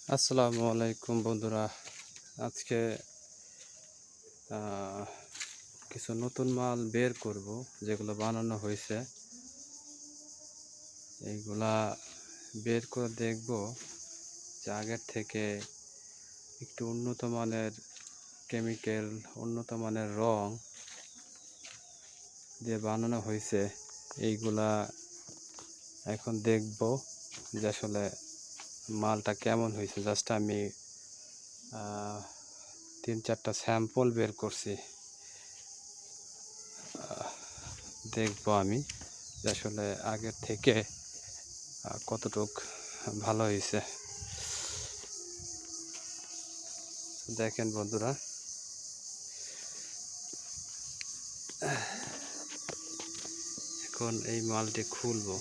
আসসালামু আলাইকুম বন্ধুরা। আজকে কিছু নতুন মাল বের করব, যেগুলো বানানো হয়েছে। এইগুলা বের করে দেখব যে আগের থেকে একটু উন্নত মানের কেমিক্যাল, উন্নত মানের রং দিয়ে বানানো হয়েছে। এইগুলা এখন দেখব যে আসলে মালটা কেমন হয়েছে। জাস্ট আমি 3-4টা স্যাম্পল বের করছি। দেখব আমি যে আসলে আগের থেকে কতটুক ভালো হয়েছে। দেখেন বন্ধুরা, এখন এই মালটি খুলবো।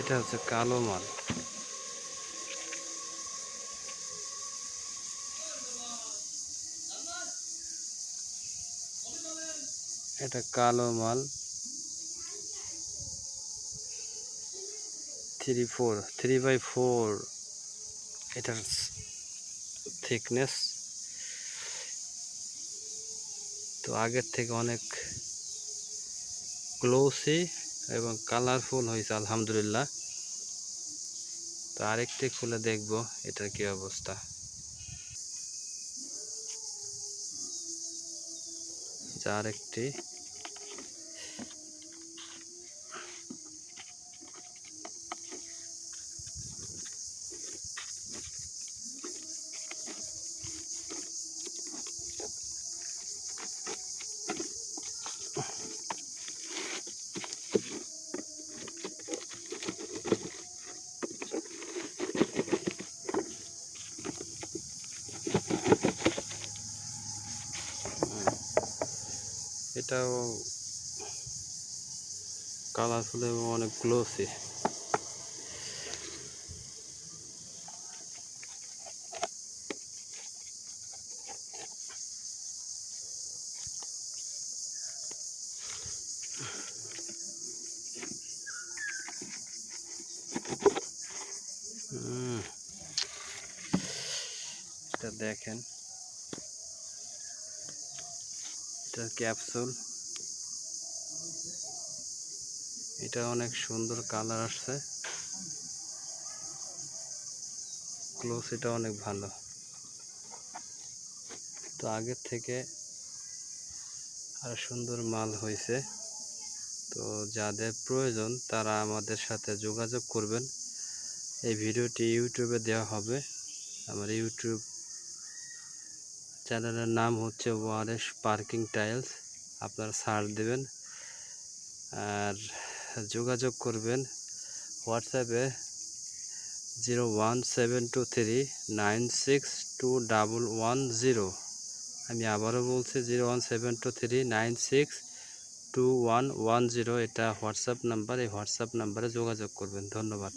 এটা হচ্ছে কালো মাল। এটা কালো মাল 3/4 এটার থিকনেস। তো আগের থেকে অনেক গ্লোসি এবং কালারফুল হয়েছে আলহামদুলিল্লাহ। তো আরেকটি খুলে দেখব এটার কি অবস্থা। যা আরেকটি, এটাও কালারফুল এবং অনেক গ্লোসি। এটা দেখেন, এটা ক্যাপসুল। এটা অনেক সুন্দর কালার আসছে, গ্লোসিটা অনেক ভালো। তো আগের থেকে আর সুন্দর মাল হয়েছে। তো যাদের প্রয়োজন তারা আমাদের সাথে যোগাযোগ করবেন। এই ভিডিওটি ইউটিউবে দেওয়া হবে। আমার ইউটিউব চ্যানেলের নাম হচ্ছে ওয়ারেশ পার্কিং টাইলস। আপনারা সার্চ দেবেন আর যোগাযোগ করবেন হোয়াটসঅ্যাপে 01723962110। আমি আবারও বলছি 01723962110। এটা হোয়াটসঅ্যাপ নাম্বার। এই হোয়াটসঅ্যাপ নাম্বারে যোগাযোগ করবেন। ধন্যবাদ।